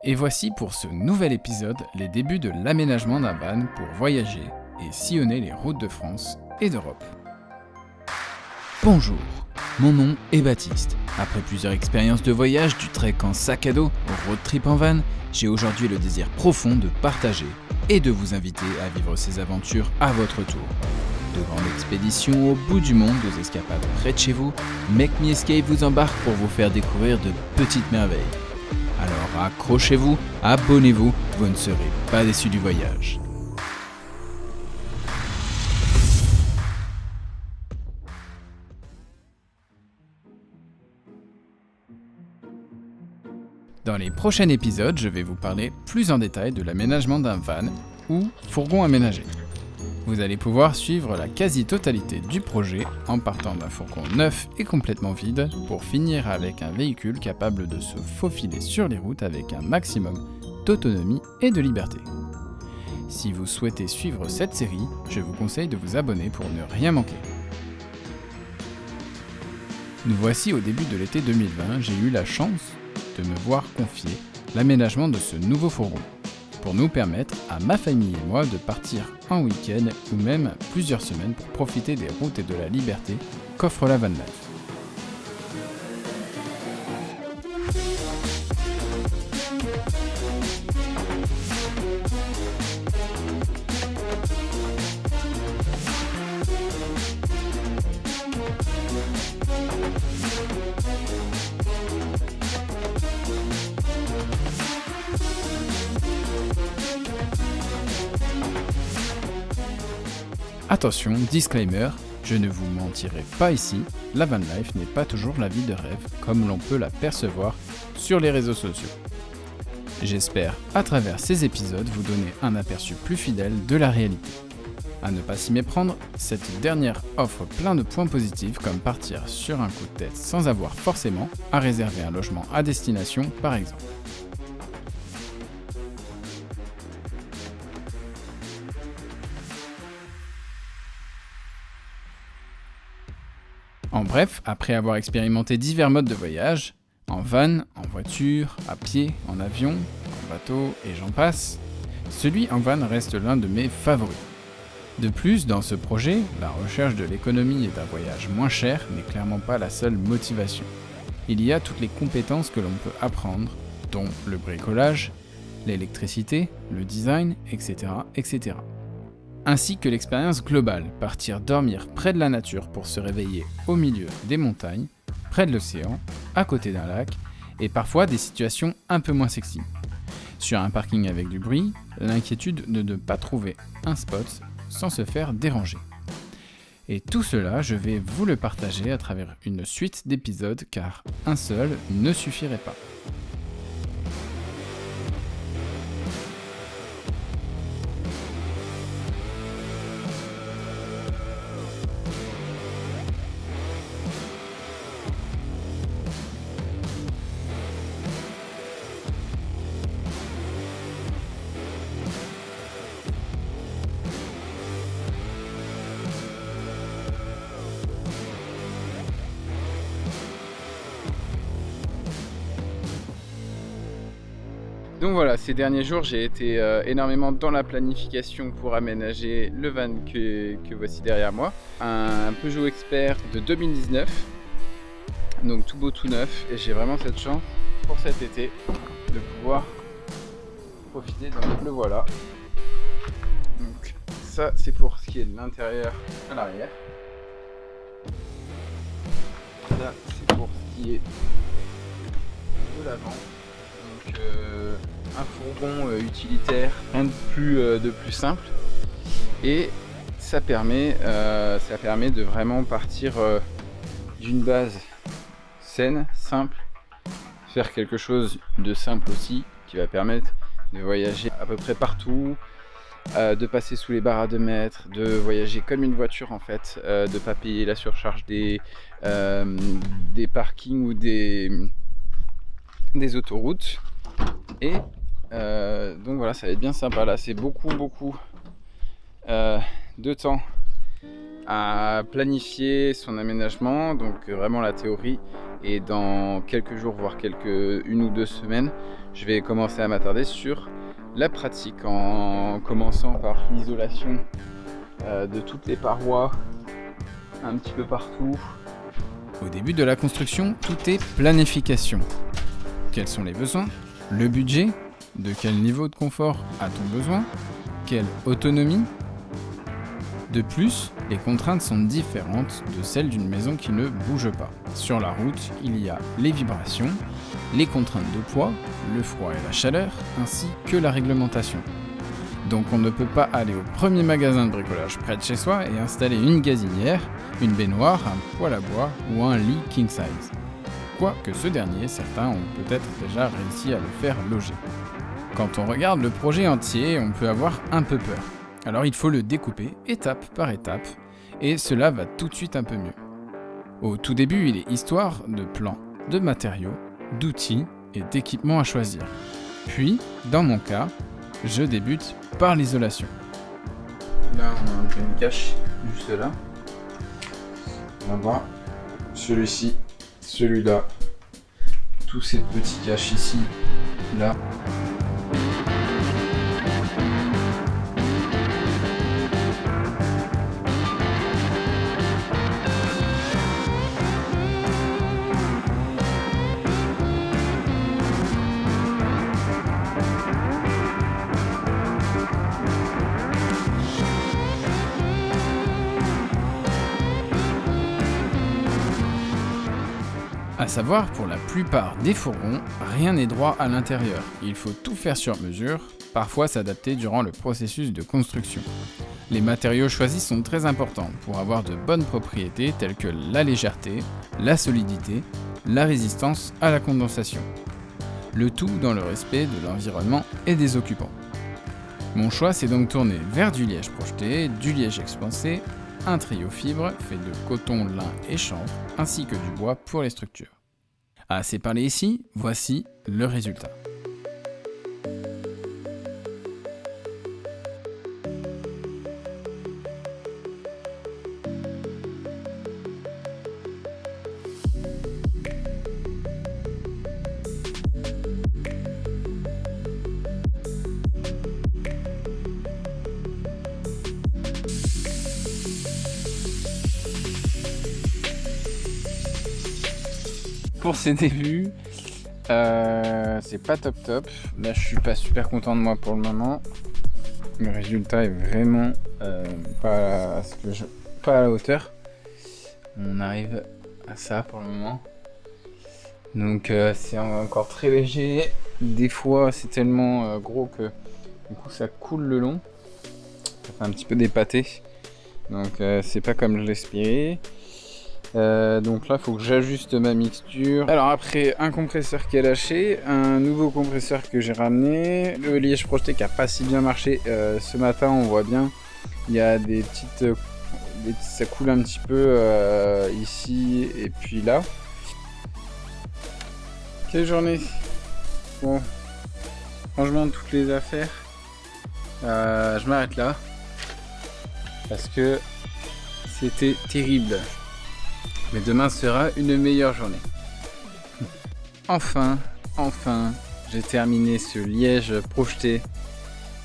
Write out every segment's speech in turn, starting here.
Et voici pour ce nouvel épisode les débuts de l'aménagement d'un van pour voyager et sillonner les routes de France et d'Europe. Bonjour, mon nom est Baptiste. Après plusieurs expériences de voyage, du trek en sac à dos au road trip en van, j'ai aujourd'hui le désir profond de partager et de vous inviter à vivre ces aventures à votre tour. De grandes expéditions au bout du monde, des escapades près de chez vous, Make Me Escape vous embarque pour vous faire découvrir de petites merveilles. Alors accrochez-vous, abonnez-vous, vous ne serez pas déçus du voyage. Dans les prochains épisodes, je vais vous parler plus en détail de l'aménagement d'un van ou fourgon aménagé. Vous allez pouvoir suivre la quasi-totalité du projet en partant d'un fourgon neuf et complètement vide pour finir avec un véhicule capable de se faufiler sur les routes avec un maximum d'autonomie et de liberté. Si vous souhaitez suivre cette série, je vous conseille de vous abonner pour ne rien manquer. Nous voici au début de l'été 2020, j'ai eu la chance de me voir confier l'aménagement de ce nouveau fourgon, pour nous permettre, à ma famille et moi, de partir en week-end ou même plusieurs semaines pour profiter des routes et de la liberté qu'offre la van life. Attention, disclaimer, je ne vous mentirai pas ici, la van life n'est pas toujours la vie de rêve comme l'on peut la percevoir sur les réseaux sociaux. J'espère, à travers ces épisodes, vous donner un aperçu plus fidèle de la réalité. À ne pas s'y méprendre, cette dernière offre plein de points positifs comme partir sur un coup de tête sans avoir forcément à réserver un logement à destination par exemple. En bref, après avoir expérimenté divers modes de voyage, en van, en voiture, à pied, en avion, en bateau et j'en passe, celui en van reste l'un de mes favoris. De plus, dans ce projet, la recherche de l'économie et d'un voyage moins cher n'est clairement pas la seule motivation. Il y a toutes les compétences que l'on peut apprendre, dont le bricolage, l'électricité, le design, etc., etc. Ainsi que l'expérience globale, partir dormir près de la nature pour se réveiller au milieu des montagnes, près de l'océan, à côté d'un lac, et parfois des situations un peu moins sexy. Sur un parking avec du bruit, l'inquiétude de ne pas trouver un spot sans se faire déranger. Et tout cela, je vais vous le partager à travers une suite d'épisodes car un seul ne suffirait pas. Donc voilà, ces derniers jours, j'ai été énormément dans la planification pour aménager le van que voici derrière moi. Un Peugeot Expert de 2019, donc tout beau, tout neuf. Et j'ai vraiment cette chance pour cet été de pouvoir profiter. Donc le voilà. Donc ça, c'est pour ce qui est de l'intérieur à l'arrière. Ça, c'est pour ce qui est de l'avant. Donc un fourgon utilitaire, rien de plus simple, et ça permet de vraiment partir d'une base saine, simple, faire quelque chose de simple aussi qui va permettre de voyager à peu près partout, de passer sous les barres à 2 mètres, de voyager comme une voiture en fait, de ne pas payer la surcharge des parkings ou des autoroutes. Et donc voilà, ça va être bien sympa. Là, c'est beaucoup de temps à planifier son aménagement, donc vraiment la théorie. Et dans quelques jours, voire une ou deux semaines, je vais commencer à m'attarder sur la pratique en commençant par l'isolation de toutes les parois, un petit peu partout. Au début de la construction, tout est planification. Quels sont les besoins? Le budget? De quel niveau de confort a-t-on besoin? Quelle autonomie? De plus, les contraintes sont différentes de celles d'une maison qui ne bouge pas. Sur la route, il y a les vibrations, les contraintes de poids, le froid et la chaleur, ainsi que la réglementation. Donc on ne peut pas aller au premier magasin de bricolage près de chez soi et installer une gazinière, une baignoire, un poêle à bois ou un lit king size. Quoique ce dernier, certains ont peut-être déjà réussi à le faire loger. Quand on regarde le projet entier, on peut avoir un peu peur. Alors il faut le découper étape par étape, et cela va tout de suite un peu mieux. Au tout début, il est histoire de plans, de matériaux, d'outils et d'équipements à choisir. Puis, dans mon cas, je débute par l'isolation. Là, on a une cache juste là. On va voir celui-ci, celui-là, tous ces petits caches ici, là. À savoir, pour la plupart des fourgons, rien n'est droit à l'intérieur. Il faut tout faire sur mesure, parfois s'adapter durant le processus de construction. Les matériaux choisis sont très importants pour avoir de bonnes propriétés telles que la légèreté, la solidité, la résistance à la condensation. Le tout dans le respect de l'environnement et des occupants. Mon choix s'est donc tourné vers du liège projeté, du liège expansé, un trio fibre fait de coton, lin et chanvre, ainsi que du bois pour les structures. Assez parlé ici, voici le résultat. Pour ces débuts, c'est pas top. Là, je suis pas super content de moi pour le moment. Le résultat est vraiment pas à la hauteur. On arrive à ça pour le moment. Donc c'est encore très léger. Des fois, c'est tellement gros que du coup ça coule le long. Ça fait un petit peu des pâtés. Donc c'est pas comme je l'espérais. Donc là, il faut que j'ajuste ma mixture. Alors après, un compresseur qui est lâché, un nouveau compresseur que j'ai ramené, le liège projeté qui a pas si bien marché. Ce matin, on voit bien, il y a des petites, ça coule un petit peu ici et puis là. Quelle journée! Bon, rangement de toutes les affaires. Je m'arrête là parce que c'était terrible. Mais demain sera une meilleure journée. Enfin, j'ai terminé ce liège projeté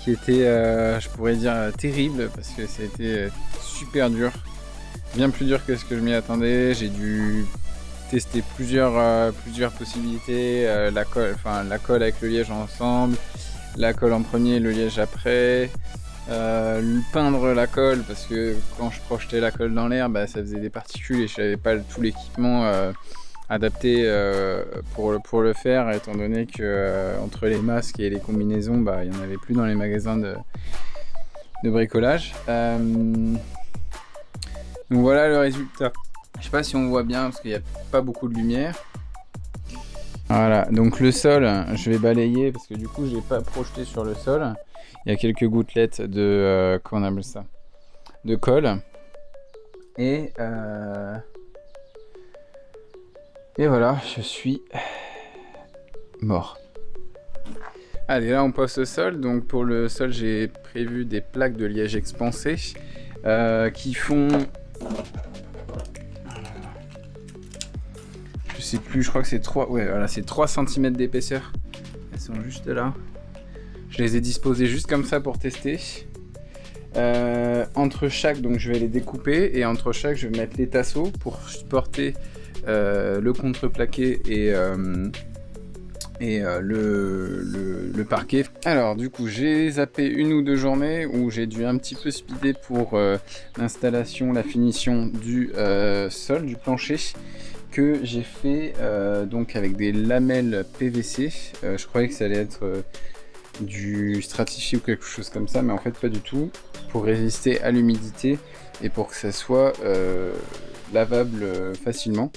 qui était, je pourrais dire, terrible parce que c'était super dur. Bien plus dur que ce que je m'y attendais. J'ai dû tester plusieurs possibilités. La colle avec le liège ensemble, la colle en premier, le liège après. Peindre la colle parce que quand je projetais la colle dans l'air, ça faisait des particules et je n'avais pas tout l'équipement adapté pour le faire, étant donné que entre les masques et les combinaisons, il n'y en avait plus dans les magasins de bricolage. Donc voilà le résultat. Je sais pas si on voit bien parce qu'il n'y a pas beaucoup de lumière. Voilà, donc le sol, je vais balayer parce que du coup je l'ai pas projeté sur le sol. Il y a quelques gouttelettes de comment on appelle ça, de colle. Et voilà, je suis mort. Allez, là on passe au sol. Donc pour le sol, j'ai prévu des plaques de liège expansé qui font... Je sais plus, je crois que c'est 3... Ouais, voilà, c'est 3 cm d'épaisseur. Elles sont juste là. Je les ai disposées juste comme ça pour tester. Entre chaque, donc je vais les découper, et entre chaque, je vais mettre les tasseaux pour supporter le contreplaqué et le parquet. Alors du coup j'ai zappé 1 ou 2 journées où j'ai dû un petit peu speeder pour l'installation, la finition du sol, du plancher, que j'ai fait donc avec des lamelles PVC. Je croyais que ça allait être du stratifié ou quelque chose comme ça, mais en fait pas du tout, pour résister à l'humidité et pour que ça soit lavable facilement.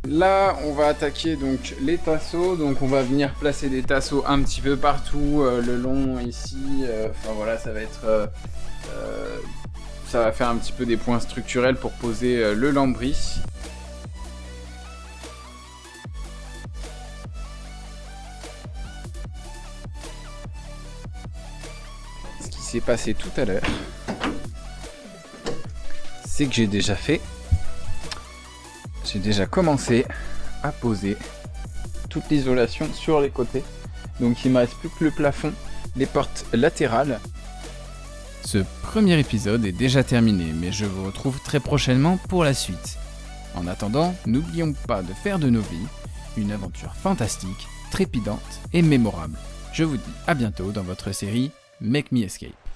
Là, on va attaquer donc les tasseaux. Donc, on va venir placer des tasseaux un petit peu partout le long ici. Enfin voilà, ça va être, ça va faire un petit peu des points structurels pour poser le lambris. Ce qui s'est passé tout à l'heure, c'est que j'ai déjà commencé à poser toute l'isolation sur les côtés. Donc il ne me reste plus que le plafond, les portes latérales. Ce premier épisode est déjà terminé, mais je vous retrouve très prochainement pour la suite. En attendant, n'oublions pas de faire de nos vies une aventure fantastique, trépidante et mémorable. Je vous dis à bientôt dans votre série Make Me Escape.